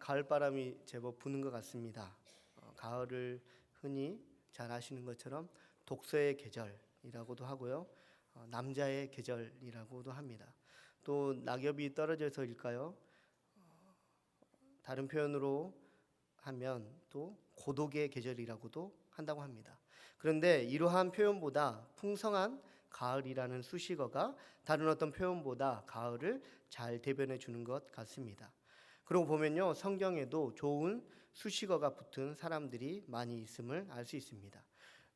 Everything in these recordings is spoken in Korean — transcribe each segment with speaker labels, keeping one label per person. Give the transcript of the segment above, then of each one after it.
Speaker 1: 가을바람이 제법 부는 것 같습니다. 가을을 흔히 잘 아시는 것처럼 독서의 계절이라고도 하고요. 남자의 계절이라고도 합니다. 또 낙엽이 떨어져서일까요? 다른 표현으로 하면 또 고독의 계절이라고도 한다고 합니다. 그런데 이러한 표현보다 풍성한 가을이라는 수식어가 다른 어떤 표현보다 가을을 잘 대변해 주는 것 같습니다. 그러고 보면요, 성경에도 좋은 수식어가 붙은 사람들이 많이 있음을 알 수 있습니다.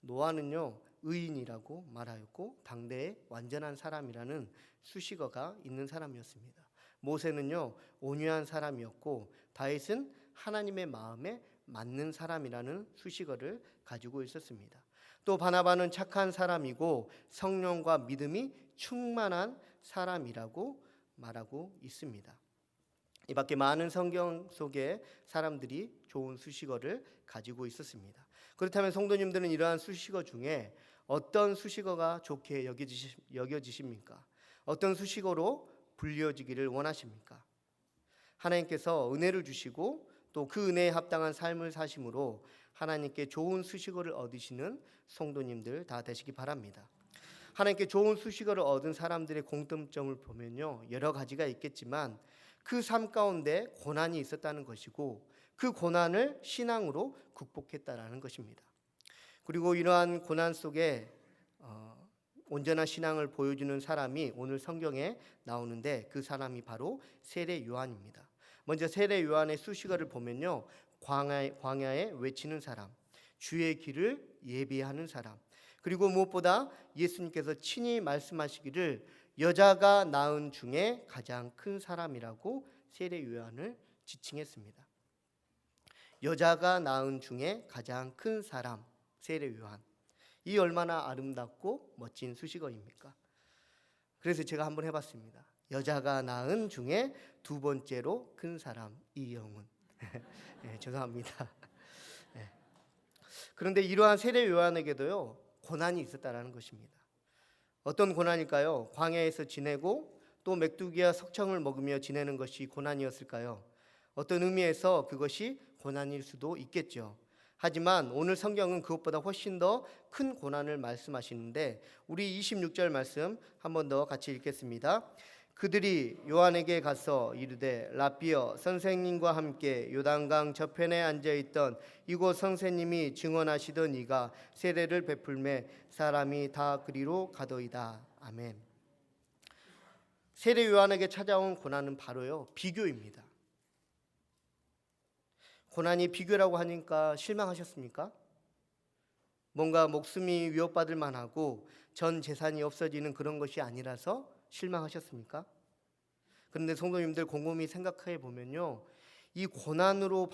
Speaker 1: 노아는요, 의인이라고 말하였고 당대의 완전한 사람이라는 수식어가 있는 사람이었습니다. 모세는요, 온유한 사람이었고 다윗은 하나님의 마음에 맞는 사람이라는 수식어를 가지고 있었습니다. 또 바나바는 착한 사람이고 성령과 믿음이 충만한 사람이라고 말하고 있습니다. 이 밖에 많은 성경 속에 사람들이 좋은 수식어를 가지고 있었습니다. 그렇다면 성도님들은 이러한 수식어 중에 어떤 수식어가 좋게 여겨지십니까? 어떤 수식어로 불려지기를 원하십니까? 하나님께서 은혜를 주시고 또 그 은혜에 합당한 삶을 사심으로 하나님께 좋은 수식어를 얻으시는 성도님들 다 되시기 바랍니다. 하나님께 좋은 수식어를 얻은 사람들의 공통점을 보면요, 여러 가지가 있겠지만 그 삶 가운데 고난이 있었다는 것이고 그 고난을 신앙으로 극복했다라는 것입니다. 그리고 이러한 고난 속에 온전한 신앙을 보여주는 사람이 오늘 성경에 나오는데 그 사람이 바로 세례 요한입니다. 먼저 세례 요한의 수식어를 보면요, 광야에 외치는 사람, 주의 길을 예비하는 사람, 그리고 무엇보다 예수님께서 친히 말씀하시기를 여자가 낳은 중에 가장 큰 사람이라고 세례 요한을 지칭했습니다. 여자가 낳은 중에 가장 큰 사람, 세례 요한. 이 얼마나 아름답고 멋진 수식어입니까? 그래서 제가 한번 해봤습니다. 여자가 낳은 중에 두 번째로 큰 사람, 이영훈. 네, 죄송합니다. 네. 그런데 이러한 세례 요한에게도요, 고난이 있었다라는 것입니다. 어떤 고난일까요? 광야에서 지내고 또 메뚜기와 석청을 먹으며 지내는 것이 고난이었을까요? 어떤 의미에서 그것이 고난일 수도 있겠죠. 하지만 오늘 성경은 그것보다 훨씬 더 큰 고난을 말씀하시는데 우리 26절 말씀 한 번 더 같이 읽겠습니다. 그들이 요한에게 가서 이르되 라삐여, 선생님과 함께 요단강 저편에 앉아있던 이곳 선생님이 증언하시던 이가 세례를 베풀매 사람이 다 그리로 가더이다. 아멘. 세례 요한에게 찾아온 고난은 바로요, 비교입니다. 고난이 비교라고 하니까 실망하셨습니까? 뭔가 목숨이 위협받을 만하고 전 재산이 없어지는 그런 것이 아니라서 실망하셨습니까? 그런데 성도님들 곰곰이 생각해 보면요, 이 고난으로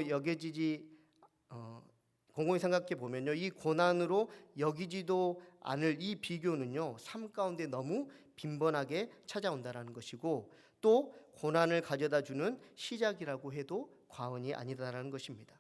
Speaker 1: 여겨지지 곰곰이 생각해 보면요, 이 고난으로 여기지도 않을 이 비교는요, 삶 가운데 너무 빈번하게 찾아온다라는 것이고 또 고난을 가져다 주는 시작이라고 해도 과언이 아니다라는 것입니다.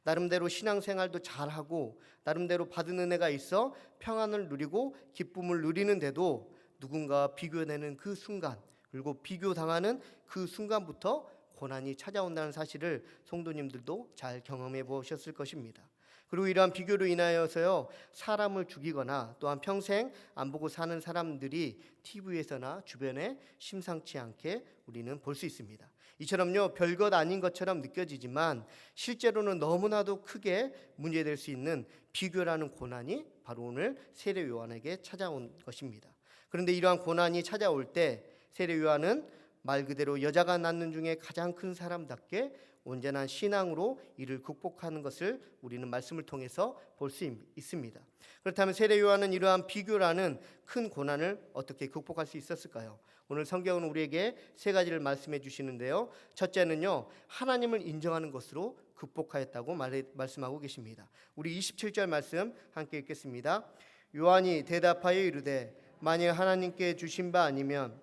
Speaker 1: 나름대로 신앙생활도 잘하고 나름대로 받은 은혜가 있어 평안을 누리고 기쁨을 누리는데도 누군가 비교되는 그 순간, 그리고 비교당하는 그 순간부터 고난이 찾아온다는 사실을 성도님들도 잘 경험해 보셨을 것입니다. 그리고 이러한 비교로 인하여서요, 사람을 죽이거나 또한 평생 안 보고 사는 사람들이 TV에서나 주변에 심상치 않게 우리는 볼 수 있습니다. 이처럼요, 별것 아닌 것처럼 느껴지지만 실제로는 너무나도 크게 문제될 수 있는 비교라는 고난이 바로 오늘 세례 요한에게 찾아온 것입니다. 그런데 이러한 고난이 찾아올 때 세례 요한은 말 그대로 여자가 낳는 중에 가장 큰 사람답게 온전한 신앙으로 이를 극복하는 것을 우리는 말씀을 통해서 볼 수 있습니다. 그렇다면 세례 요한은 이러한 비교라는 큰 고난을 어떻게 극복할 수 있었을까요? 오늘 성경은 우리에게 세 가지를 말씀해 주시는데요, 첫째는요, 하나님을 인정하는 것으로 극복하였다고 말씀하고 계십니다. 우리 27절 말씀 함께 읽겠습니다. 요한이 대답하여 이르되 만일 하나님께 주신 바 아니면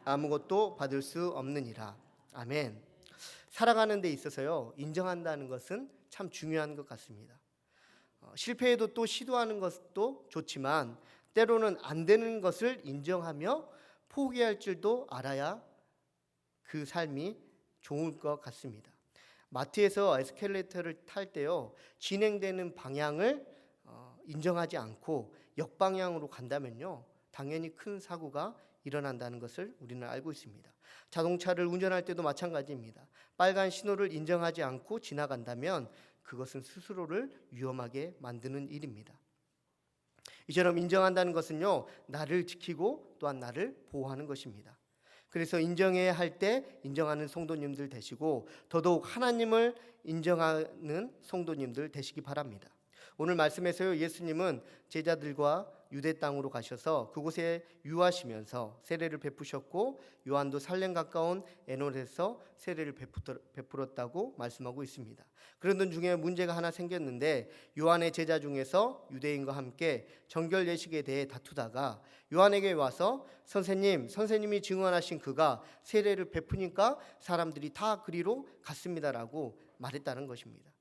Speaker 1: 아무것도 받을 수 없느니라. 아멘. 살아가는 데 있어서요, 인정한다는 것은 참 중요한 것 같습니다. 실패해도 또 시도하는 것도 좋지만 때로는 안 되는 것을 인정하며 포기할 줄도 알아야 그 삶이 좋을 것 같습니다. 마트에서 에스컬레이터를 탈 때요, 진행되는 방향을 인정하지 않고 역방향으로 간다면요, 당연히 큰 사고가 일어난다는 것을 우리는 알고 있습니다. 자동차를 운전할 때도 마찬가지입니다. 빨간 신호를 인정하지 않고 지나간다면 그것은 스스로를 위험하게 만드는 일입니다. 이처럼 인정한다는 것은요, 나를 지키고 또한 나를 보호하는 것입니다. 그래서 인정해야 할 때 인정하는 성도님들 되시고 더더욱 하나님을 인정하는 성도님들 되시기 바랍니다. 오늘 말씀에서요, 예수님은 제자들과 유대 땅으로 가셔서 그곳에 유하시면서 세례를 베푸셨고 요한도 살렘 가까운 에논에서 세례를 베풀었다고 말씀하고 있습니다. 그러던 중에 문제가 하나 생겼는데 요한의 제자 중에서 유대인과 함께 정결 예식에 대해 다투다가 요한에게 와서 선생님이 증언하신 그가 세례를 베푸니까 사람들이 다 그리로 갔습니다라고 말했다는 것입니다.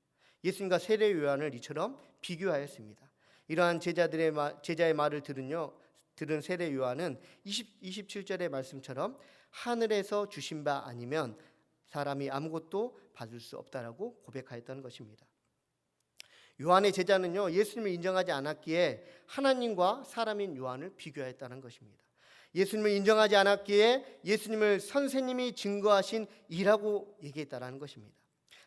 Speaker 1: 예수님과 세례 요한을 이처럼 비교하였습니다. 이러한 제자의 말을 들은 세례 요한은 27절의 말씀처럼 하늘에서 주신 바 아니면 사람이 아무것도 받을 수 없다라고 고백하였던 것입니다. 요한의 제자는요, 예수님을 인정하지 않았기에 하나님과 사람인 요한을 비교했다는 것입니다. 예수님을 인정하지 않았기에 예수님을 선생님이 증거하신 이라고 얘기했다는 것입니다.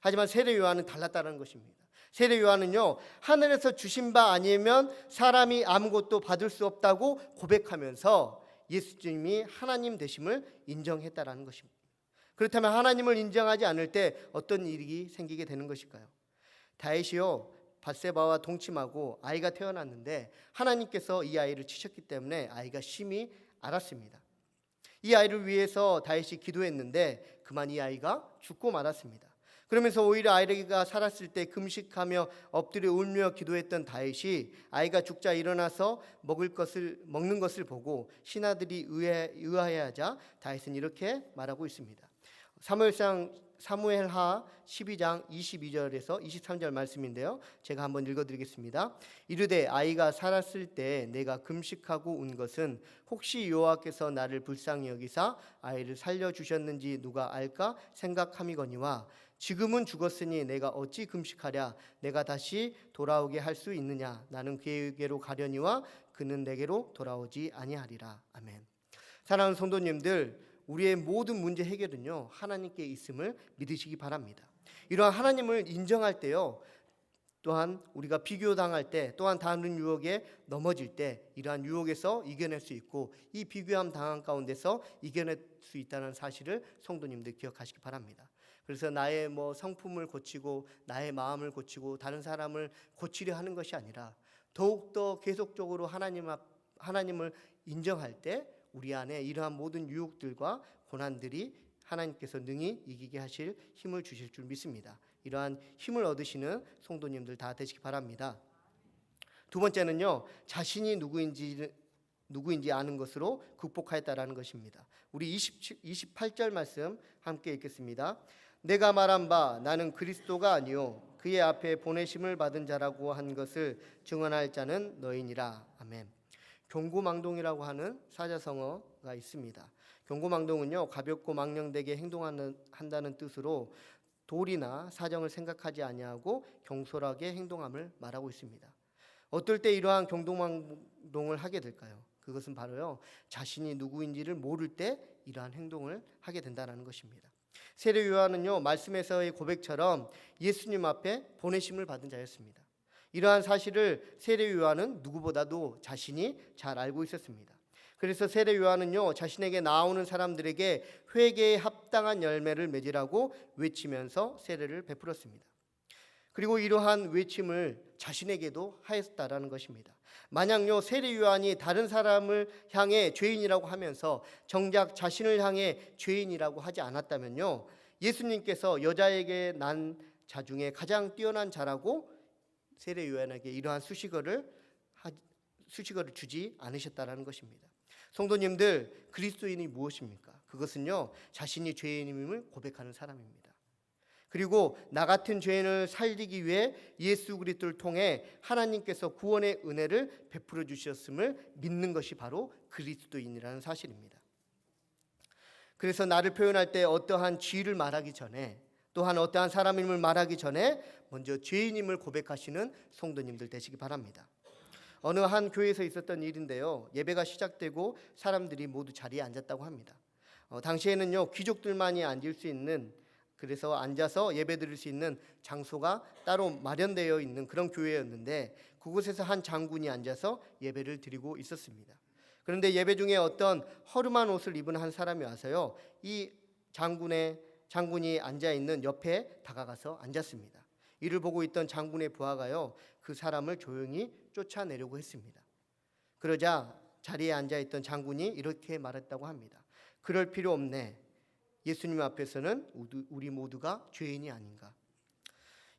Speaker 1: 하지만 세례 요한은 달랐다는 것입니다. 세례 요한은요, 하늘에서 주신 바 아니면 사람이 아무것도 받을 수 없다고 고백하면서 예수님이 하나님 되심을 인정했다라는 것입니다. 그렇다면 하나님을 인정하지 않을 때 어떤 일이 생기게 되는 것일까요? 다윗이요, 밧세바와 동침하고 아이가 태어났는데 하나님께서 이 아이를 치셨기 때문에 아이가 심히 앓았습니다. 이 아이를 위해서 다윗이 기도했는데 그만 이 아이가 죽고 말았습니다. 그러면서 오히려 아이가 살았을 때 금식하며 엎드려 울며 기도했던 다윗이 아이가 죽자 일어나서 먹는 것을 보고 신하들이 의아해하자 다윗은 이렇게 말하고 있습니다. 사무엘하 12장 22절에서 23절 말씀인데요, 제가 한번 읽어드리겠습니다. 이르되 아이가 살았을 때 내가 금식하고 운 것은 혹시 여호와께서 나를 불쌍히 여기사 아이를 살려주셨는지 누가 알까 생각함이거니와 지금은 죽었으니 내가 어찌 금식하랴 내가 다시 돌아오게 할 수 있느냐 나는 그에게로 가려니와 그는 내게로 돌아오지 아니하리라. 아멘. 사랑하는 성도님들, 우리의 모든 문제 해결은요, 하나님께 있음을 믿으시기 바랍니다. 이러한 하나님을 인정할 때요, 또한 우리가 비교당할 때, 또한 다른 유혹에 넘어질 때 이러한 유혹에서 이겨낼 수 있고 이 비교함 당한 가운데서 이겨낼 수 있다는 사실을 성도님들 기억하시기 바랍니다. 그래서 나의 성품을 고치고 나의 마음을 고치고 다른 사람을 고치려 하는 것이 아니라 더욱더 계속적으로 하나님을 인정할 때 우리 안에 이러한 모든 유혹들과 고난들이 하나님께서 능히 이기게 하실 힘을 주실 줄 믿습니다. 이러한 힘을 얻으시는 성도님들 다 되시기 바랍니다. 두 번째는요, 자신이 누구인지 아는 것으로 극복하였다라는 것입니다. 우리 28절 말씀 함께 읽겠습니다. 내가 말한 바 나는 그리스도가 아니요 그의 앞에 보내심을 받은 자라고 한 것을 증언할 자는 너희니라. 아멘. 경고망동이라고 하는 사자성어가 있습니다. 경고망동은요, 가볍고 망령되게 행동한다는 뜻으로 도리나 사정을 생각하지 아니하고 경솔하게 행동함을 말하고 있습니다. 어떨 때 이러한 경고망동을 하게 될까요? 그것은 바로요, 자신이 누구인지를 모를 때 이러한 행동을 하게 된다는 것입니다. 세례 요한은요, 말씀에서의 고백처럼 예수님 앞에 보내심을 받은 자였습니다. 이러한 사실을 세례 요한은 누구보다도 자신이 잘 알고 있었습니다. 그래서 세례 요한은요, 자신에게 나오는 사람들에게 회개에 합당한 열매를 맺으라고 외치면서 세례를 베풀었습니다. 그리고 이러한 외침을 자신에게도 하였다라는 것입니다. 만약요, 세례 요한이 다른 사람을 향해 죄인이라고 하면서 정작 자신을 향해 죄인이라고 하지 않았다면요, 예수님께서 여자에게 난 자 중에 가장 뛰어난 자라고 세례 요한에게 이러한 수식어를 주지 않으셨다라는 것입니다. 성도님들, 그리스도인이 무엇입니까? 그것은요, 자신이 죄인임을 고백하는 사람입니다. 그리고 나 같은 죄인을 살리기 위해 예수 그리스도를 통해 하나님께서 구원의 은혜를 베풀어 주셨음을 믿는 것이 바로 그리스도인이라는 사실입니다. 그래서 나를 표현할 때 어떠한 지위를 말하기 전에, 또한 어떠한 사람임을 말하기 전에 먼저 죄인임을 고백하시는 성도님들 되시기 바랍니다. 어느 한 교회에서 있었던 일인데요, 예배가 시작되고 사람들이 모두 자리에 앉았다고 합니다. 당시에는요, 귀족들만이 앉을 수 있는, 그래서 앉아서 예배 드릴 수 있는 장소가 따로 마련되어 있는 그런 교회였는데, 그곳에서 한 장군이 앉아서 예배를 드리고 있었습니다. 그런데 예배 중에 어떤 허름한 옷을 입은 한 사람이 와서요, 이 장군이 앉아 있는 옆에 다가가서 앉았습니다. 이를 보고 있던 장군의 부하가요, 그 사람을 조용히 쫓아내려고 했습니다. 그러자 자리에 앉아 있던 장군이 이렇게 말했다고 합니다. 그럴 필요 없네. 예수님 앞에서는 우리 모두가 죄인이 아닌가.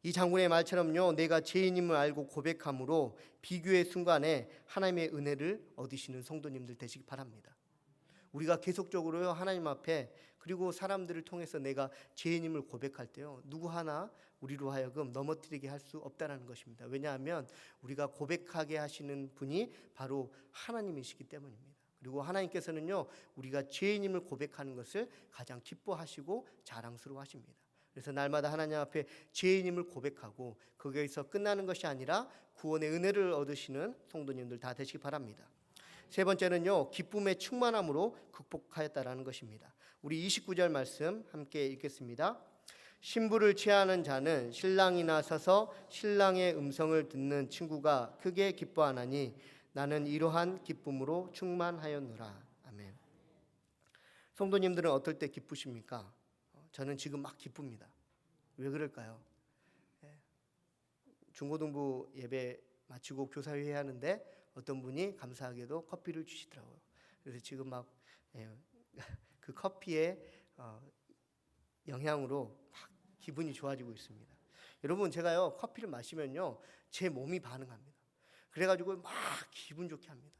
Speaker 1: 이 장군의 말처럼요, 내가 죄인임을 알고 고백함으로 비교의 순간에 하나님의 은혜를 얻으시는 성도님들 되시기 바랍니다. 우리가 계속적으로요, 하나님 앞에, 그리고 사람들을 통해서 내가 죄인임을 고백할 때요, 누구 하나 우리로 하여금 넘어뜨리게 할 수 없다는 것입니다. 왜냐하면 우리가 고백하게 하시는 분이 바로 하나님이시기 때문입니다. 그리고 하나님께서는요, 우리가 죄인임을 고백하는 것을 가장 기뻐하시고 자랑스러워하십니다. 그래서 날마다 하나님 앞에 죄인임을 고백하고 거기에서 끝나는 것이 아니라 구원의 은혜를 얻으시는 성도님들 다 되시기 바랍니다. 세 번째는요, 기쁨의 충만함으로 극복하였다라는 것입니다. 우리 29절 말씀 함께 읽겠습니다. 신부를 취하는 자는 신랑이 나서서 신랑의 음성을 듣는 친구가 크게 기뻐하나니 나는 이러한 기쁨으로 충만하였노라. 아멘. 성도님들은 어떨 때 기쁘십니까? 저는 지금 막 기쁩니다. 왜 그럴까요? 중고등부 예배 마치고 교사회의 하는데 어떤 분이 감사하게도 커피를 주시더라고요. 그래서 지금 막 그 커피의 영향으로 막 기분이 좋아지고 있습니다. 여러분, 제가요 커피를 마시면요 제 몸이 반응합니다. 그래가지고 막 기분 좋게 합니다.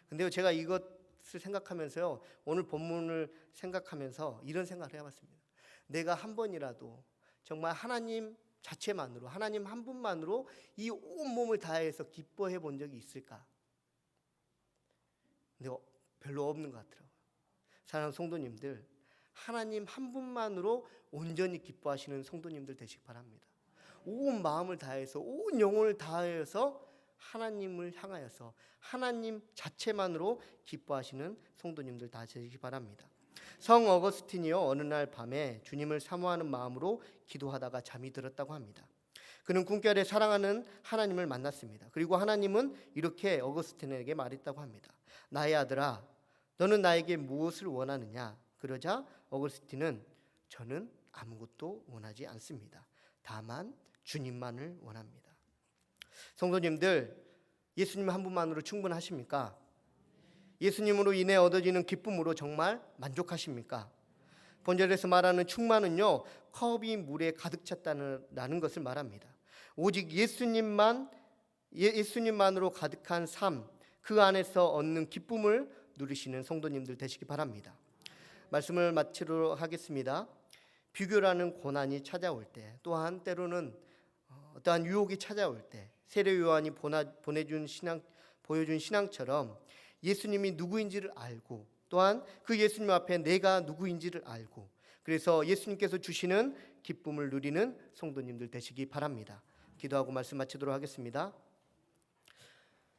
Speaker 1: 근데요, 제가 이것을 생각하면서요, 오늘 본문을 생각하면서 이런 생각을 해봤습니다. 내가 한 번이라도 정말 하나님 자체만으로, 하나님 한 분만으로 이 온몸을 다해서 기뻐해 본 적이 있을까? 근데 별로 없는 것 같더라고요. 사랑하는 성도님들, 하나님 한 분만으로 온전히 기뻐하시는 성도님들 되시기 바랍니다. 온 마음을 다해서, 온 영혼을 다해서 하나님을 향하여서 하나님 자체만으로 기뻐하시는 성도님들 다 되시기 바랍니다. 성 어거스틴이요, 어느 날 밤에 주님을 사모하는 마음으로 기도하다가 잠이 들었다고 합니다. 그는 꿈결에 사랑하는 하나님을 만났습니다. 그리고 하나님은 이렇게 어거스틴에게 말했다고 합니다. 나의 아들아, 너는 나에게 무엇을 원하느냐? 그러자 어거스틴은 저는 아무것도 원하지 않습니다. 다만 주님만을 원합니다. 성도님들, 예수님 한 분만으로 충분하십니까? 예수님으로 인해 얻어지는 기쁨으로 정말 만족하십니까? 본절에서 말하는 충만은요, 컵이 물에 가득 찼다는 것을 말합니다. 오직 예수님만으로 가득한 삶, 그 안에서 얻는 기쁨을 누리시는 성도님들 되시기 바랍니다. 말씀을 마치도록 하겠습니다. 비교라는 고난이 찾아올 때, 또한 때로는 어떠한 유혹이 찾아올 때, 세례 요한이 보여준 신앙처럼 예수님이 누구인지를 알고, 또한 그 예수님 앞에 내가 누구인지를 알고, 그래서 예수님께서 주시는 기쁨을 누리는 성도님들 되시기 바랍니다. 기도하고 말씀 마치도록 하겠습니다.